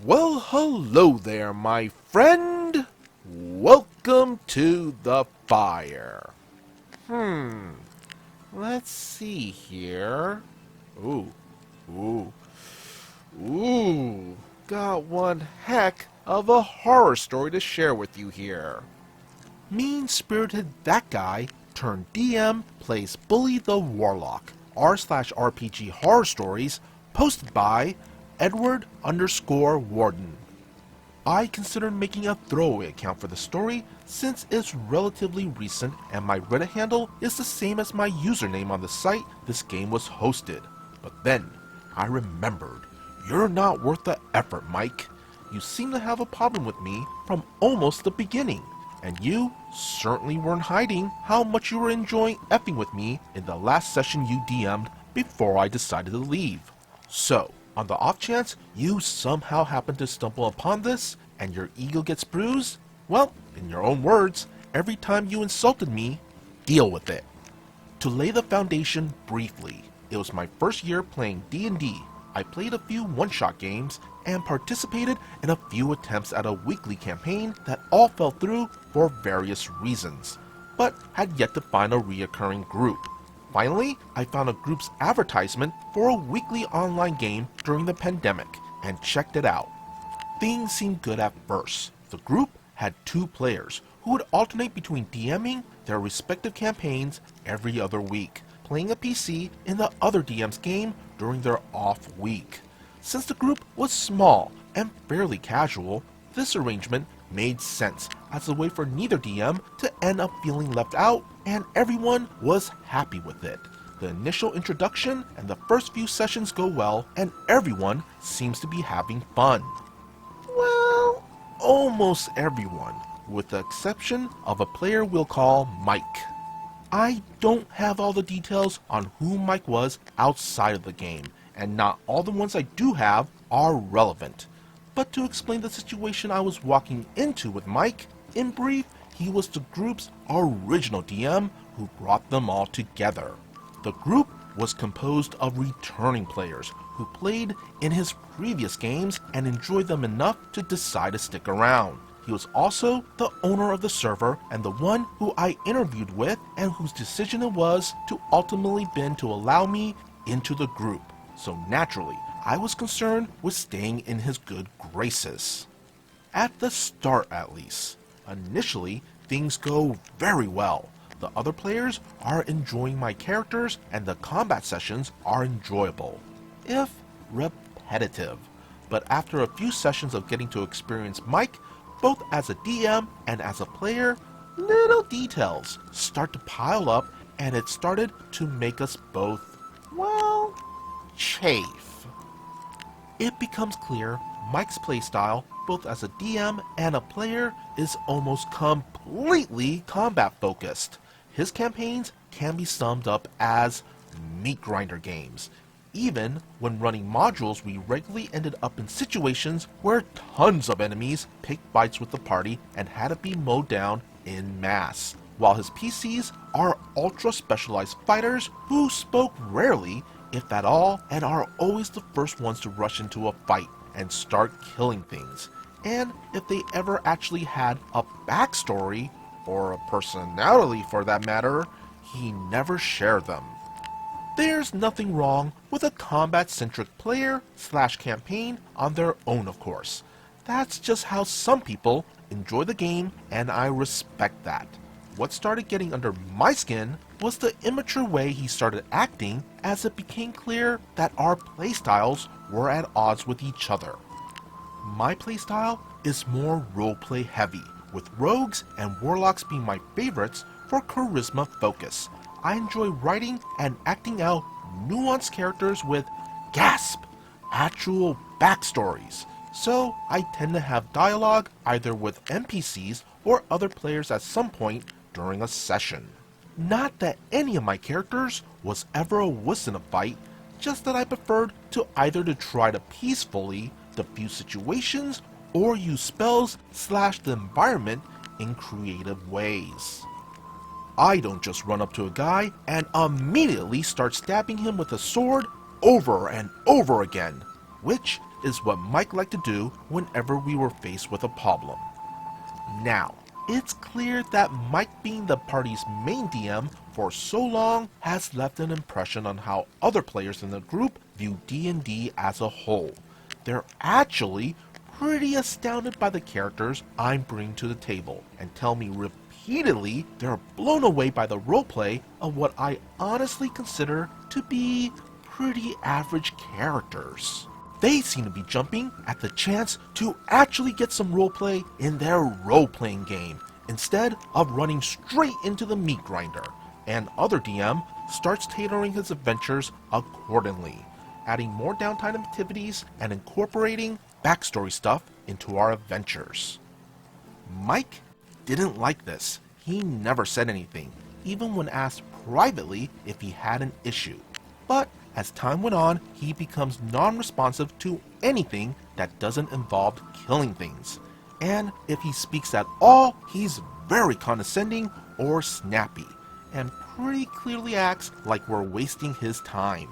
Well, hello there, my friend. Welcome to the fire. Let's see here. Ooh, ooh, ooh. Got one heck of a horror story to share with you here. Mean-spirited that guy turned DM plays Bully the Warlock, r/RPG horror stories, posted by Edward_Warden. I considered making a throwaway account for the story since it's relatively recent and my Reddit handle is the same as my username on the site this game was hosted. But then, I remembered, you're not worth the effort, Mike. You seem to have a problem with me from almost the beginning, and you certainly weren't hiding how much you were enjoying effing with me in the last session you DM'd before I decided to leave. So, on the off chance you somehow happen to stumble upon this and your ego gets bruised, well, in your own words, every time you insulted me, deal with it. To lay the foundation briefly, it was my first year playing D&D. I played a few one-shot games and participated in a few attempts at a weekly campaign that all fell through for various reasons, but had yet to find a reoccurring group. Finally, I found a group's advertisement for a weekly online game during the pandemic and checked it out. Things seemed good at first. The group had 2 players who would alternate between DMing their respective campaigns every other week, playing a PC in the other DM's game during their off week. Since the group was small and fairly casual, this arrangement made sense as a way for neither DM to end up feeling left out, and everyone was happy with it. The initial introduction and the first few sessions go well, and everyone seems to be having fun. Well, almost everyone, with the exception of a player we'll call Mike. I don't have all the details on who Mike was outside of the game, and not all the ones I do have are relevant. But to explain the situation I was walking into with Mike, in brief, he was the group's original DM who brought them all together. The group was composed of returning players who played in his previous games and enjoyed them enough to decide to stick around. He was also the owner of the server and the one who I interviewed with and whose decision it was to ultimately been to allow me into the group. So naturally, I was concerned with staying in his good graces. At the start at least. Initially, things go very well. The other players are enjoying my characters and the combat sessions are enjoyable, if repetitive. But after a few sessions of getting to experience Mike, both as a DM and as a player, little details start to pile up and it started to make us both, well, chafe. It becomes clear Mike's playstyle, both as a DM and a player, is almost completely combat focused. His campaigns can be summed up as meat grinder games. Even when running modules, we regularly ended up in situations where tons of enemies picked bites with the party and had to be mowed down en masse, while his PCs are ultra specialized fighters who spoke rarely, if at all, and are always the first ones to rush into a fight and start killing things. And if they ever actually had a backstory, or a personality for that matter, he never shared them. There's nothing wrong with a combat-centric player/campaign on their own, of course. That's just how some people enjoy the game, and I respect that. What started getting under my skin was the immature way he started acting as it became clear that our playstyles were at odds with each other. My playstyle is more roleplay heavy, with rogues and warlocks being my favorites for charisma focus. I enjoy writing and acting out nuanced characters with, gasp, actual backstories. So I tend to have dialogue either with NPCs or other players at some point during a session. Not that any of my characters was ever a wuss in a fight, just that I preferred to either to try to peacefully defuse situations or use spells / the environment in creative ways. I don't just run up to a guy and immediately start stabbing him with a sword over and over again, which is what Mike liked to do whenever we were faced with a problem. Now, it's clear that Mike being the party's main DM for so long has left an impression on how other players in the group view D&D as a whole. They're actually pretty astounded by the characters I'm bringing to the table and tell me repeatedly they're blown away by the roleplay of what I honestly consider to be pretty average characters. They seem to be jumping at the chance to actually get some roleplay in their role-playing game instead of running straight into the meat grinder, and other DM starts tailoring his adventures accordingly, adding more downtime activities and incorporating backstory stuff into our adventures. Mike didn't like this. He never said anything, even when asked privately if he had an issue. But as time went on, he becomes non-responsive to anything that doesn't involve killing things. And if he speaks at all, he's very condescending or snappy, and pretty clearly acts like we're wasting his time.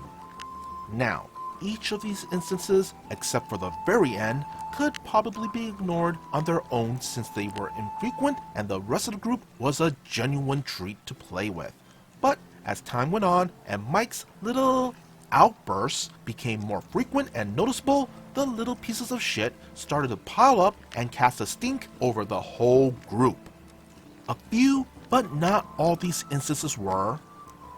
Now, each of these instances, except for the very end, could probably be ignored on their own since they were infrequent and the rest of the group was a genuine treat to play with. But as time went on and Mike's little outbursts became more frequent and noticeable, the little pieces of shit started to pile up and cast a stink over the whole group. A few, but not all these instances were: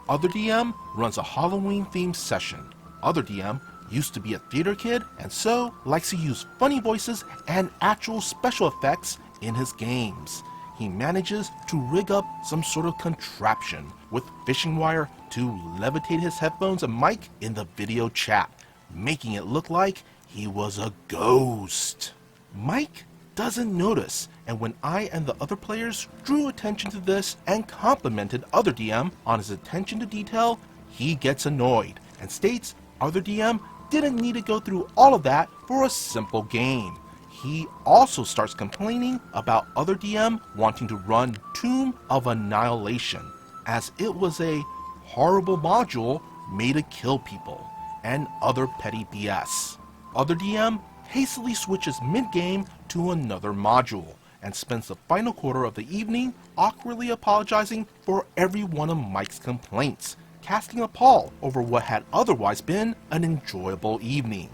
other DM runs a Halloween-themed session. Other DM used to be a theater kid and so likes to use funny voices and actual special effects in his games. He manages to rig up some sort of contraption with fishing wire to levitate his headphones and mic in the video chat, making it look like he was a ghost. Mike doesn't notice, and when I and the other players drew attention to this and complimented other DM on his attention to detail, he gets annoyed and states other DM didn't need to go through all of that for a simple game. He also starts complaining about other DM wanting to run Tomb of Annihilation, as it was a horrible module made to kill people, and other petty BS. Other DM hastily switches mid-game to another module, and spends the final quarter of the evening awkwardly apologizing for every one of Mike's complaints, casting a pall over what had otherwise been an enjoyable evening.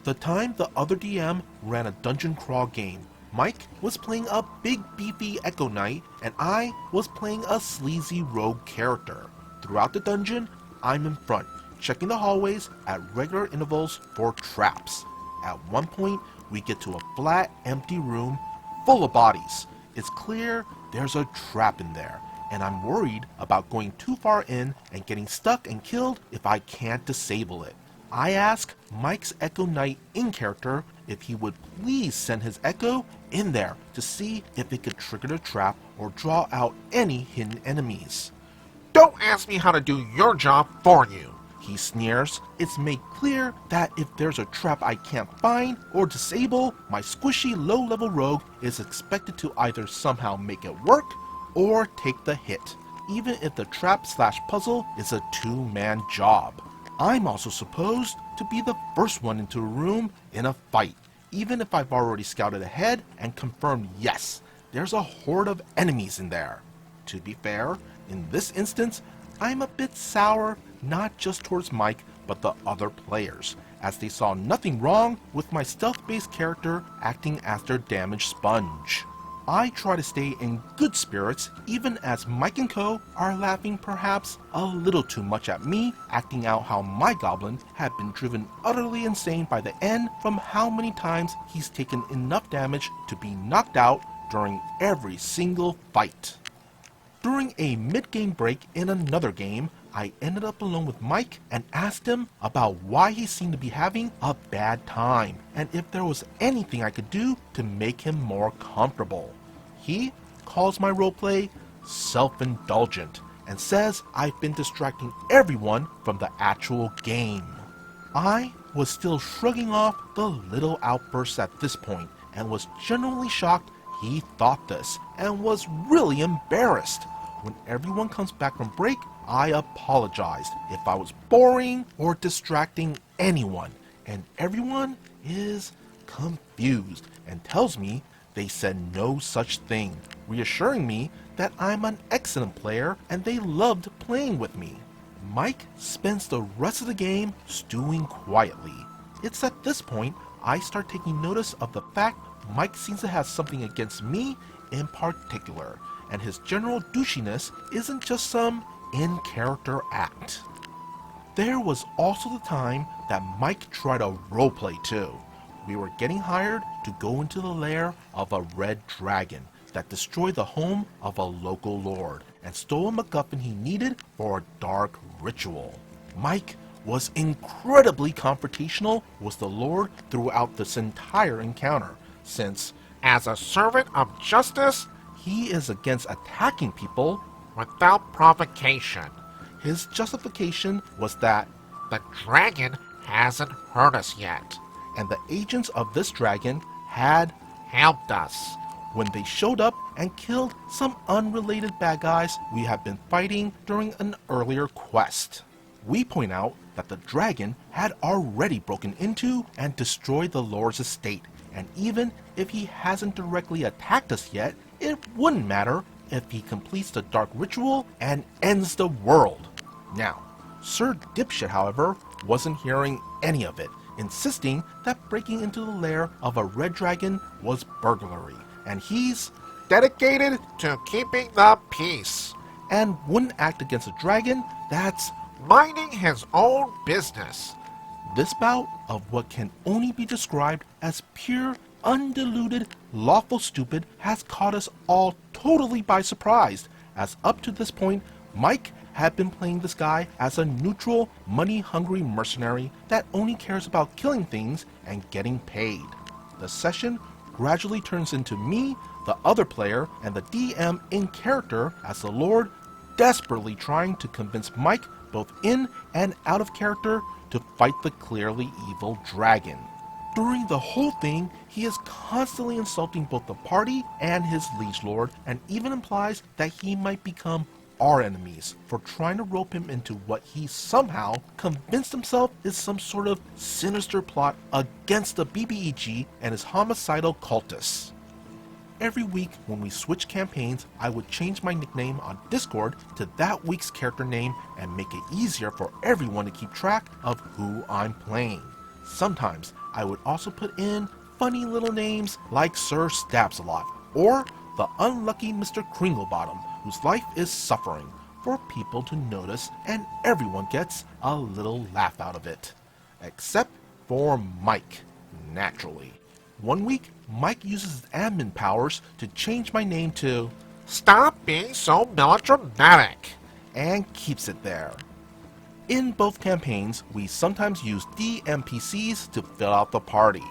The time the other DM ran a dungeon crawl game, Mike was playing a big beefy Echo Knight and I was playing a sleazy rogue character. Throughout the dungeon, I'm in front, checking the hallways at regular intervals for traps. At one point, we get to a flat, empty room full of bodies. It's clear there's a trap in there, and I'm worried about going too far in and getting stuck and killed if I can't disable it. I ask Mike's Echo Knight in character if he would please send his Echo in there to see if it could trigger the trap or draw out any hidden enemies. Don't ask me how to do your job for you, he sneers. It's made clear that if there's a trap I can't find or disable, my squishy low-level rogue is expected to either somehow make it work or take the hit, even if the trap/puzzle is a two-man job. I'm also supposed to be the first one into a room in a fight, even if I've already scouted ahead and confirmed yes, there's a horde of enemies in there. To be fair, in this instance, I'm a bit sour not just towards Mike but the other players, as they saw nothing wrong with my stealth-based character acting as their damage sponge. I try to stay in good spirits even as Mike and co are laughing perhaps a little too much at me acting out how my goblin had been driven utterly insane by the end from how many times he's taken enough damage to be knocked out during every single fight. During a mid-game break in another game, I ended up alone with Mike and asked him about why he seemed to be having a bad time and if there was anything I could do to make him more comfortable. He calls my roleplay self-indulgent and says I've been distracting everyone from the actual game. I was still shrugging off the little outbursts at this point and was genuinely shocked he thought this and was really embarrassed. When everyone comes back from break, I apologized if I was boring or distracting anyone, and everyone is confused and tells me they said no such thing, reassuring me that I'm an excellent player and they loved playing with me. Mike spends the rest of the game stewing quietly. It's at this point I start taking notice of the fact Mike seems to have something against me in particular, and his general douchiness isn't just some in-character act. There was also the time that Mike tried a roleplay too. We were getting hired to go into the lair of a red dragon that destroyed the home of a local lord and stole a MacGuffin he needed for a dark ritual. Mike was incredibly confrontational with the lord throughout this entire encounter, since, As a servant of justice, he is against attacking people. without provocation, His justification was that, the dragon hasn't hurt us yet. and the agents of this dragon had, Helped us. when they showed up and killed some unrelated bad guys we had been fighting during an earlier quest. We point out that the dragon had already broken into and destroyed the Lord's estate, and even if he hasn't directly attacked us yet, it wouldn't matter if he completes the dark ritual and ends the world. Now, Sir Dipshit, however, wasn't hearing any of it, insisting that breaking into the lair of a red dragon was burglary, and he's Dedicated to keeping the peace. and wouldn't act against a dragon that's Minding his own business. this bout of what can only be described as pure, undiluted, lawful stupid has caught us all totally by surprise, as up to this point, Mike had been playing this guy as a neutral, money-hungry mercenary that only cares about killing things and getting paid. The session gradually turns into me, the other player, and the DM in character as the Lord, desperately trying to convince Mike, both in and out of character, to fight the clearly evil dragon. During the whole thing, he is constantly insulting both the party and his liege lord, and even implies that he might become our enemies for trying to rope him into what he somehow convinced himself is some sort of sinister plot against the BBEG and his homicidal cultists. Every week when we switch campaigns, I would change my nickname on Discord to that week's character name and make it easier for everyone to keep track of who I'm playing. Sometimes I would also put in funny little names like Sir Stabs-a-Lot or the unlucky Mr. Kringlebottom, whose life is suffering, for people to notice, and everyone gets a little laugh out of it. Except for Mike, naturally. One week, Mike uses his admin powers to change my name to Stop being so melodramatic. and keeps it there. In both campaigns, we sometimes use DMPCs to fill out the party.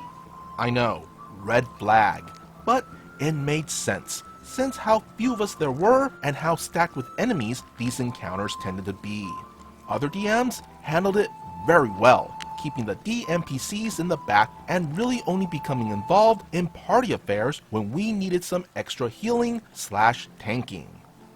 I know, red flag, but it made sense, since how few of us there were and how stacked with enemies these encounters tended to be. Other DMs handled it very well, keeping the DMPCs in the back and really only becoming involved in party affairs when we needed some extra healing/tanking.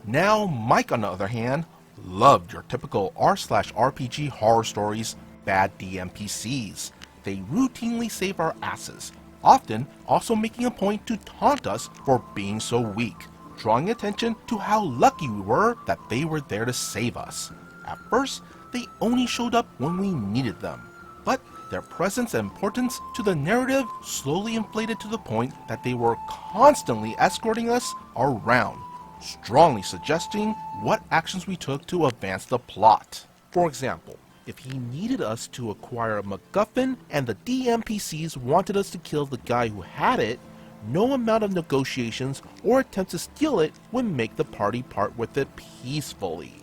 Now Mike, on the other hand, loved your typical r/RPG horror stories bad DMPCs. They routinely save our asses, often also making a point to taunt us for being so weak, drawing attention to how lucky we were that they were there to save us. At first, they only showed up when we needed them, but their presence and importance to the narrative slowly inflated to the point that they were constantly escorting us around, strongly suggesting what actions we took to advance the plot. For example, if he needed us to acquire a MacGuffin and the DMPCs wanted us to kill the guy who had it, no amount of negotiations or attempt to steal it would make the party part with it peacefully.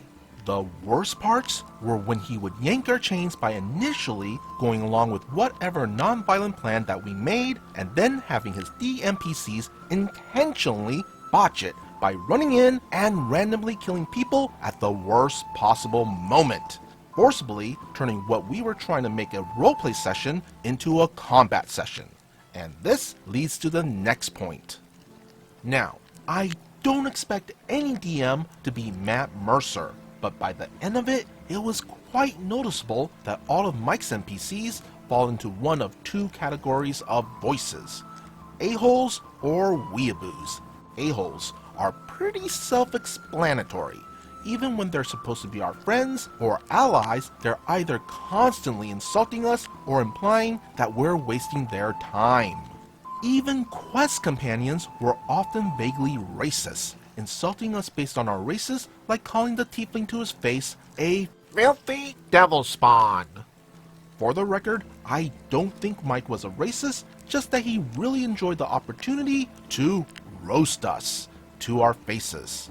The worst parts were when he would yank our chains by initially going along with whatever non-violent plan that we made and then having his DMPCs intentionally botch it by running in and randomly killing people at the worst possible moment, forcibly turning what we were trying to make a roleplay session into a combat session. And this leads to the next point. Now, I don't expect any DM to be Matt Mercer, but by the end of it, it was quite noticeable that all of Mike's NPCs fall into one of two categories of voices: a-holes or weeaboos. A-holes are pretty self-explanatory. Even when they're supposed to be our friends or allies, they're either constantly insulting us or implying that we're wasting their time. Even quest companions were often vaguely racist, insulting us based on our races, like calling the tiefling to his face a Filthy devil spawn. For the record, I don't think Mike was a racist, just that he really enjoyed the opportunity to roast us to our faces.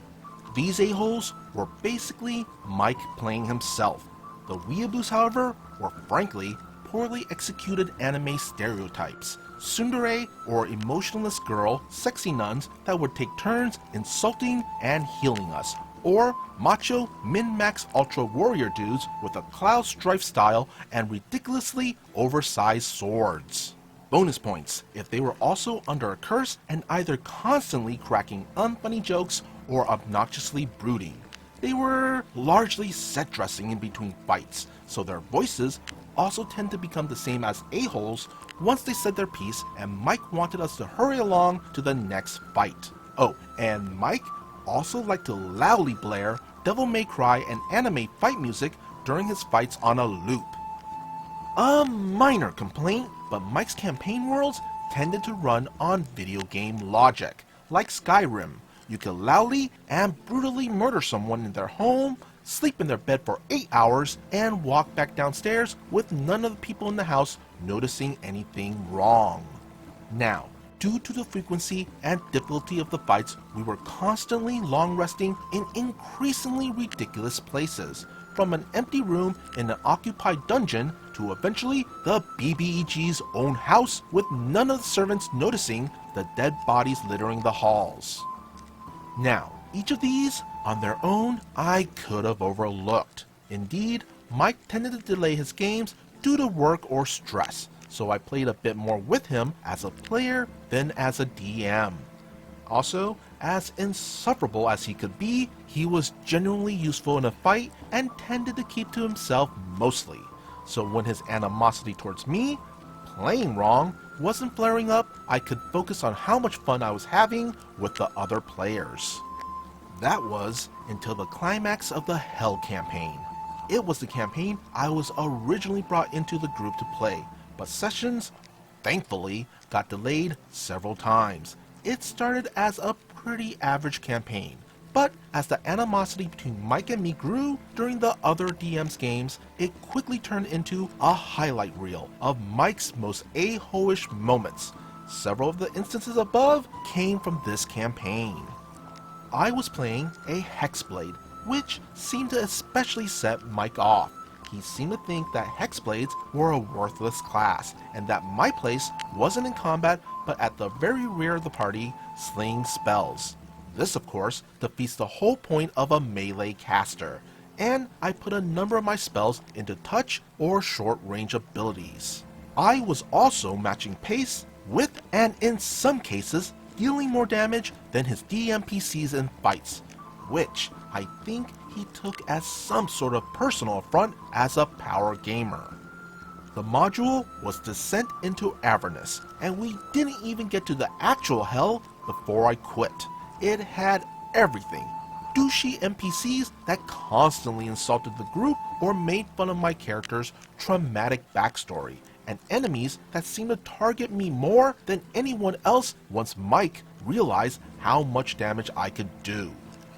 These a-holes were basically Mike playing himself. The weeaboos, however, were frankly poorly executed anime stereotypes. Tsundere, or emotionless girl, sexy nuns that would take turns insulting and healing us, or macho min-max ultra warrior dudes with a cloud strife style and ridiculously oversized swords. Bonus points if they were also under a curse and either constantly cracking unfunny jokes or obnoxiously brooding. They were largely set dressing in between fights, so their voices also tend to become the same as a-holes once they said their piece and Mike wanted us to hurry along to the next fight. Oh, and Mike also liked to loudly blare Devil May Cry and anime fight music during his fights on a loop. A minor complaint, but Mike's campaign worlds tended to run on video game logic. Like Skyrim, you could loudly and brutally murder someone in their home, sleep in their bed for 8 hours, and walk back downstairs with none of the people in the house noticing anything wrong. Now, due to the frequency and difficulty of the fights, we were constantly long resting in increasingly ridiculous places, from an empty room in an occupied dungeon to eventually the BBEG's own house with none of the servants noticing the dead bodies littering the halls. Now, each of these, on their own, I could have overlooked. Indeed, Mike tended to delay his games due to work or stress, so I played a bit more with him as a player than as a DM. Also, as insufferable as he could be, he was genuinely useful in a fight and tended to keep to himself mostly. So when his animosity towards me, playing wrong, wasn't flaring up, I could focus on how much fun I was having with the other players. That was until the climax of the Hell campaign. It was the campaign I was originally brought into the group to play, but sessions, thankfully, got delayed several times. It started as a pretty average campaign, but as the animosity between Mike and me grew during the other DM's games, it quickly turned into a highlight reel of Mike's most a-hoish moments. Several of the instances above came from this campaign. I was playing a Hexblade, which seemed to especially set Mike off. He seemed to think that Hexblades were a worthless class, and that my place wasn't in combat but at the very rear of the party, slaying spells. This, of course, defeats the whole point of a melee caster, and I put a number of my spells into touch or short range abilities. I was also matching pace with, and in some cases, dealing more damage than his DMPCs in fights, which I think he took as some sort of personal affront as a power gamer. The module was Descent into Avernus, and we didn't even get to the actual hell before I quit. It had everything. Douchey NPCs that constantly insulted the group or made fun of my character's traumatic backstory, and enemies that seemed to target me more than anyone else once Mike realized how much damage I could do.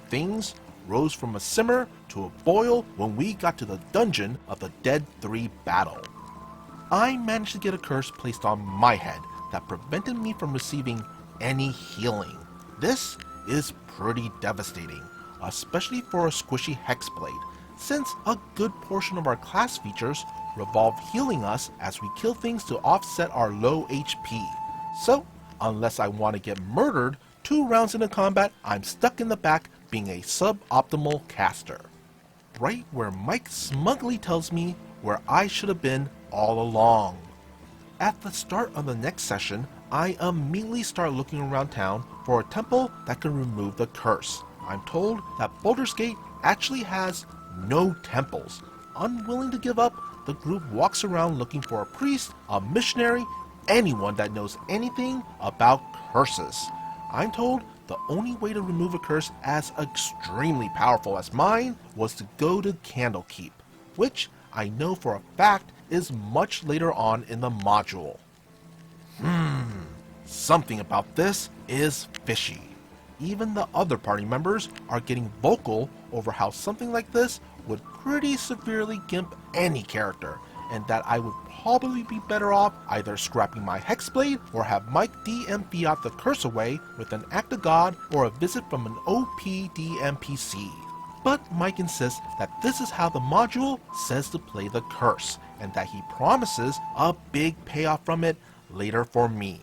Things rose from a simmer to a boil when we got to the dungeon of the Dead 3 battle. I managed to get a curse placed on my head that prevented me from receiving any healing. This is pretty devastating, especially for a squishy Hexblade, since a good portion of our class features revolve healing us as we kill things to offset our low HP. So, unless I want to get murdered 2 rounds into combat, I'm stuck in the back being a suboptimal caster. Right where Mike smugly tells me where I should have been all along. At the start of the next session, I immediately start looking around town for a temple that can remove the curse. I'm told that Baldur's Gate actually has no temples. Unwilling to give up, the group walks around looking for a priest, a missionary, anyone that knows anything about curses. I'm told the only way to remove a curse as extremely powerful as mine was to go to Candlekeep, which I know for a fact is much later on in the module. Something about this is fishy. Even the other party members are getting vocal over how something like this would pretty severely gimp any character, and that I would probably be better off either scrapping my Hexblade or have Mike DM fiat the curse away with an act of God or a visit from an OP DMPC. But Mike insists that this is how the module says to play the curse, and that he promises a big payoff from it later for me.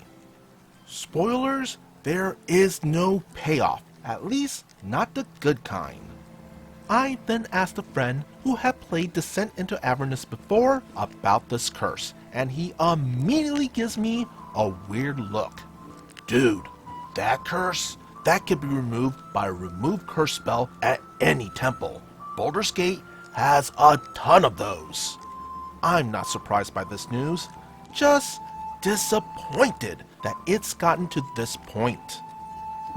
Spoilers, there is no payoff, at least not the good kind. I then asked a friend who had played Descent into Avernus before about this curse, and he immediately gives me a weird look. Dude, that curse? That could be removed by a remove curse spell at any temple. Baldur's Gate has a ton of those. I'm not surprised by this news, just disappointed that it's gotten to this point.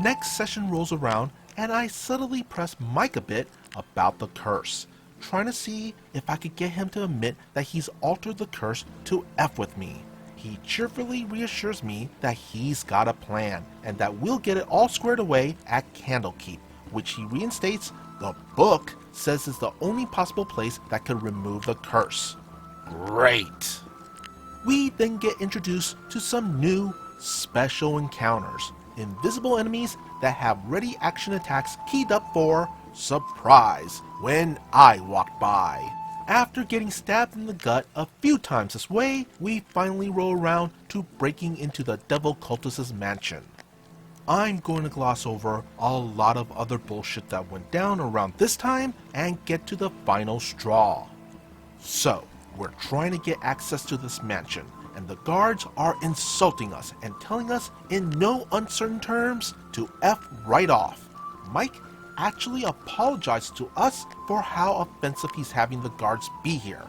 Next session rolls around and I subtly press Mike a bit about the curse, trying to see if I could get him to admit that he's altered the curse to F with me. He cheerfully reassures me that he's got a plan and that we'll get it all squared away at Candlekeep, which he reinstates the book says is the only possible place that could remove the curse. Great! We then get introduced to some new special encounters, invisible enemies that have ready action attacks keyed up for surprise when I walked by. After getting stabbed in the gut a few times this way, we finally roll around to breaking into the devil cultist's mansion. I'm going to gloss over a lot of other bullshit that went down around this time and get to the final straw. So, we're trying to get access to this mansion, and the guards are insulting us and telling us in no uncertain terms to F right off. Mike actually apologized to us for how offensive he's having the guards be here,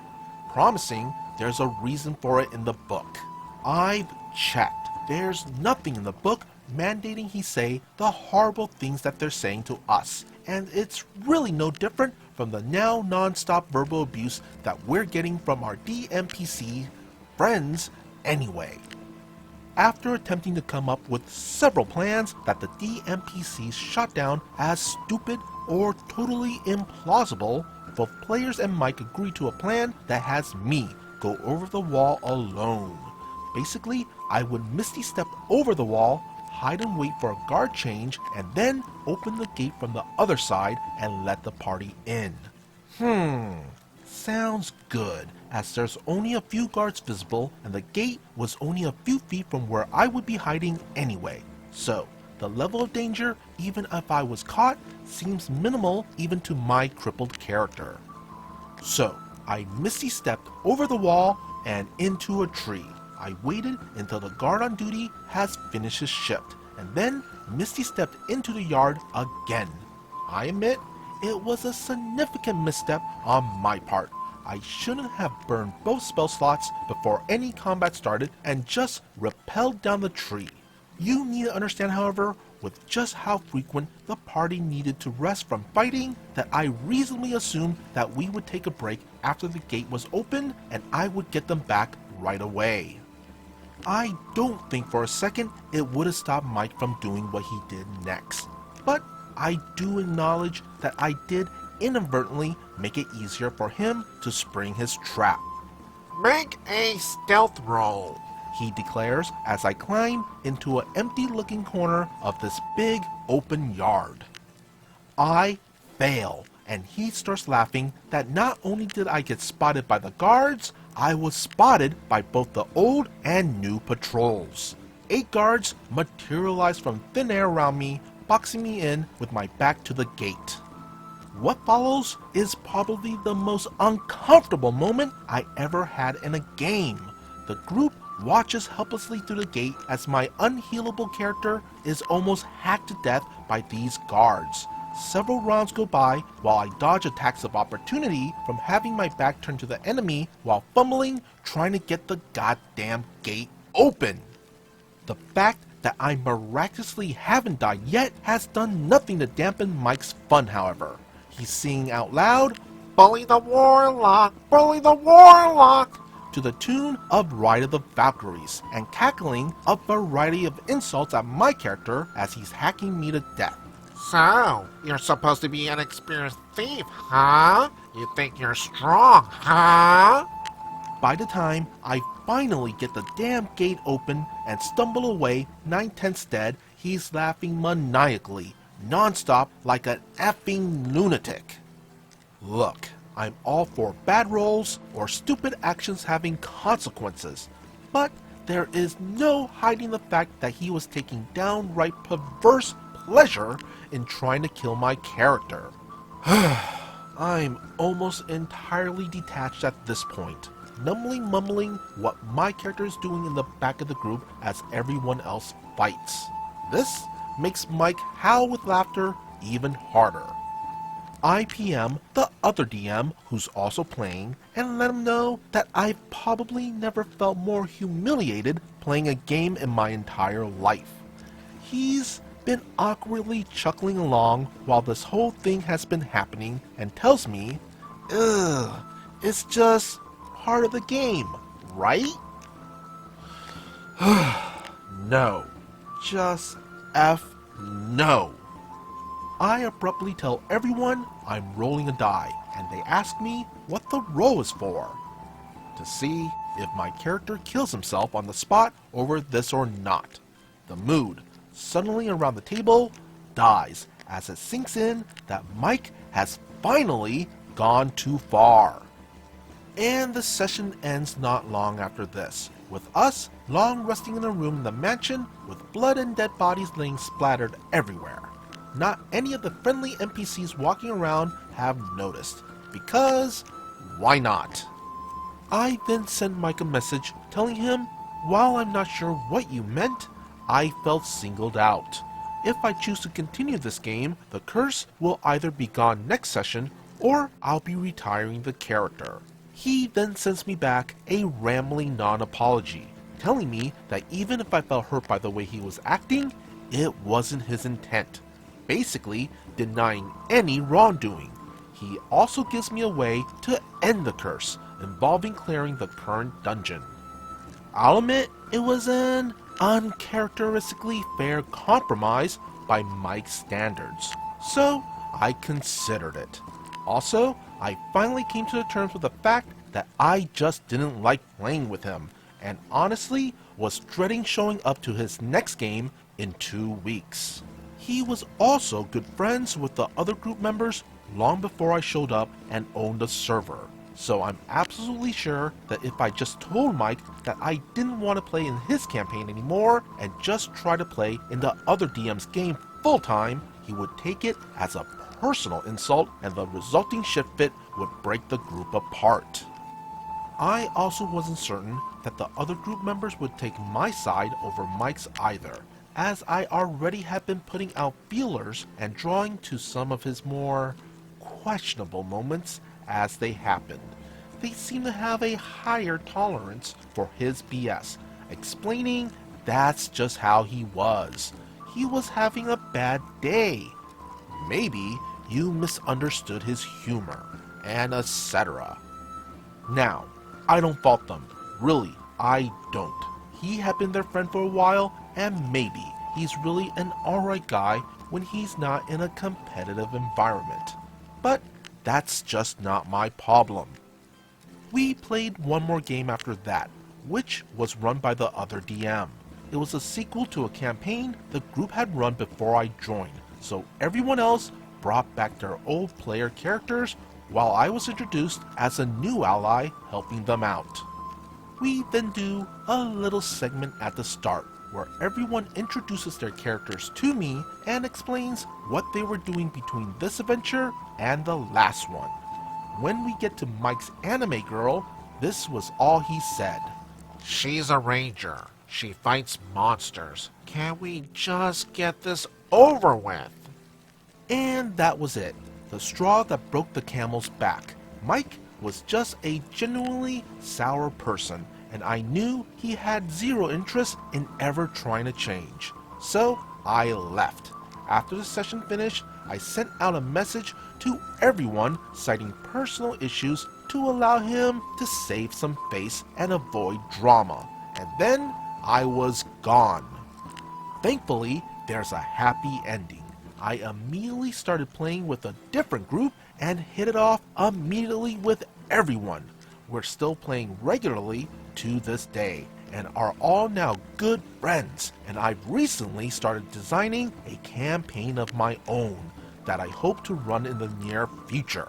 promising there's a reason for it in the book. I've checked. There's nothing in the book mandating he say the horrible things that they're saying to us, and it's really no different from the now non-stop verbal abuse that we're getting from our DMPC friends anyway. After attempting to come up with several plans that the DMPCs shot down as stupid or totally implausible, both players and Mike agree to a plan that has me go over the wall alone. Basically, I would Misty Step over the wall, hide and wait for a guard change, and then open the gate from the other side and let the party in. Sounds good, as there's only a few guards visible and the gate was only a few feet from where I would be hiding anyway. So, the level of danger, even if I was caught, seems minimal even to my crippled character. So, I Misty stepped over the wall and into a tree. I waited until the guard on duty has finished his shift, and then Misty stepped into the yard again. I admit, it was a significant misstep on my part. I shouldn't have burned both spell slots before any combat started and just rappelled down the tree. You need to understand, however, with just how frequent the party needed to rest from fighting, that I reasonably assumed that we would take a break after the gate was opened and I would get them back right away. I don't think for a second it would have stopped Mike from doing what he did next, but I do acknowledge that I did inadvertently make it easier for him to spring his trap. Make a stealth roll, He declares as I climb into an empty-looking corner of this big open yard. I fail, and he starts laughing that not only did I get spotted by the guards, I was spotted by both the old and new patrols. 8 guards materialized from thin air around me, boxing me in with my back to the gate. What follows is probably the most uncomfortable moment I ever had in a game. The group watches helplessly through the gate as my unhealable character is almost hacked to death by these guards. Several rounds go by while I dodge attacks of opportunity from having my back turned to the enemy while fumbling trying to get the goddamn gate open. The fact that I miraculously haven't died yet has done nothing to dampen Mike's fun, however. He's singing out loud, Bully the Warlock! Bully the Warlock! to the tune of Ride of the Valkyries, and cackling a variety of insults at my character as he's hacking me to death. So, you're supposed to be an experienced thief, huh? You think you're strong, huh? By the time I finally get the damn gate open and stumble away 9/10 dead, he's laughing maniacally, non-stop like an effing lunatic. Look, I'm all for bad rolls or stupid actions having consequences, but there is no hiding the fact that he was taking downright perverse pleasure in trying to kill my character. I'm almost entirely detached at this point, numbly mumbling what my character is doing in the back of the group as everyone else fights. This makes Mike howl with laughter even harder. I PM the other DM who's also playing and let him know that I've probably never felt more humiliated playing a game in my entire life. He's been awkwardly chuckling along while this whole thing has been happening and tells me, ugh, it's just part of the game, right? No. Just F no. I abruptly tell everyone I'm rolling a die, and they ask me what the roll is for. To see if my character kills himself on the spot over this or not. The mood, suddenly around the table, dies as it sinks in that Mike has finally gone too far. And the session ends not long after this, with us long resting in a room in the mansion with blood and dead bodies laying splattered everywhere. Not any of the friendly NPCs walking around have noticed, because why not? I then send Mike a message telling him, while I'm not sure what you meant, I felt singled out. If I choose to continue this game, the curse will either be gone next session, or I'll be retiring the character. He then sends me back a rambling non-apology, telling me that even if I felt hurt by the way he was acting, it wasn't his intent. Basically denying any wrongdoing. He also gives me a way to end the curse, involving clearing the current dungeon. I'll admit it was an uncharacteristically fair compromise by Mike's standards, so I considered it. Also, I finally came to terms with the fact that I just didn't like playing with him, and honestly was dreading showing up to his next game in 2 weeks. He was also good friends with the other group members long before I showed up and owned a server. So I'm absolutely sure that if I just told Mike that I didn't want to play in his campaign anymore and just try to play in the other DM's game full time, he would take it as a personal insult and the resulting shit fit would break the group apart. I also wasn't certain that the other group members would take my side over Mike's either, as I already had been putting out feelers and drawing to some of his more questionable moments as they happened. They seem to have a higher tolerance for his BS, explaining that's just how he was. He was having a bad day. Maybe you misunderstood his humor, and etc. Now, I don't fault them. Really, I don't. He had been their friend for a while, and maybe he's really an alright guy when he's not in a competitive environment. But that's just not my problem. We played one more game after that, which was run by the other DM. It was a sequel to a campaign the group had run before I joined, so everyone else brought back their old player characters while I was introduced as a new ally helping them out. We then do a little segment at the start where everyone introduces their characters to me and explains what they were doing between this adventure and the last one. When we get to Mike's anime girl, this was all he said. She's a ranger. She fights monsters. Can we just get this over with? And that was it. The straw that broke the camel's back. Mike was just a genuinely sour person, and I knew he had zero interest in ever trying to change. So I left. After the session finished, I sent out a message to everyone citing personal issues to allow him to save some face and avoid drama. And then I was gone. Thankfully, there's a happy ending. I immediately started playing with a different group and hit it off immediately with everyone. We're still playing regularly to this day and are all now good friends, and I've recently started designing a campaign of my own that I hope to run in the near future.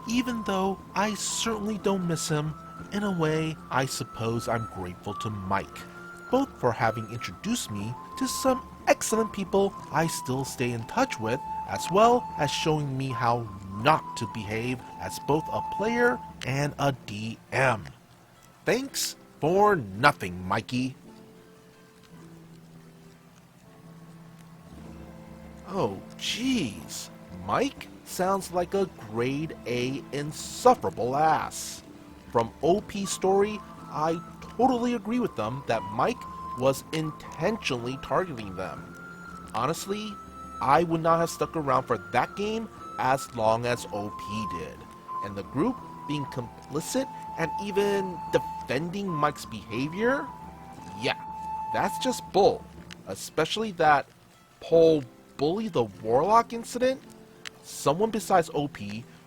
Even though I certainly don't miss him, in a way I suppose I'm grateful to Mike, both for having introduced me to some excellent people I still stay in touch with, as well as showing me how not to behave as both a player and a DM. Thanks for nothing, Mikey. Oh, jeez. Mike sounds like a grade A insufferable ass. From OP Story, I totally agree with them that Mike was intentionally targeting them. Honestly, I would not have stuck around for that game as long as OP did. And the group being complicit and even defending Mike's behavior? Yeah, that's just bull. Especially that Paul bully the Warlock incident? Someone besides OP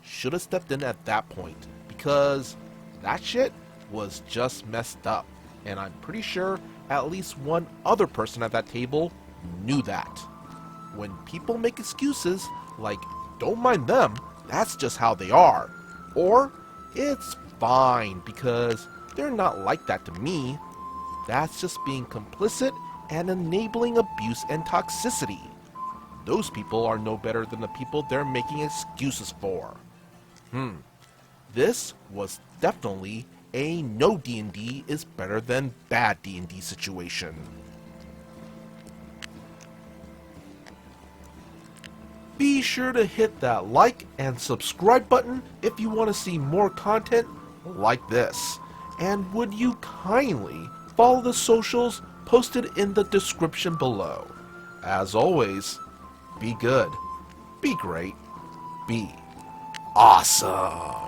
should have stepped in at that point, because that shit was just messed up. And I'm pretty sure at least one other person at that table knew that. When people make excuses like, don't mind them, that's just how they are. Or, it's fine because they're not like that to me. That's just being complicit and enabling abuse and toxicity. Those people are no better than the people they're making excuses for. This was definitely a no D&D is better than bad D&D situation. Be sure to hit that like and subscribe button if you want to see more content like this. And would you kindly follow the socials posted in the description below. As always, be good, be great, be awesome.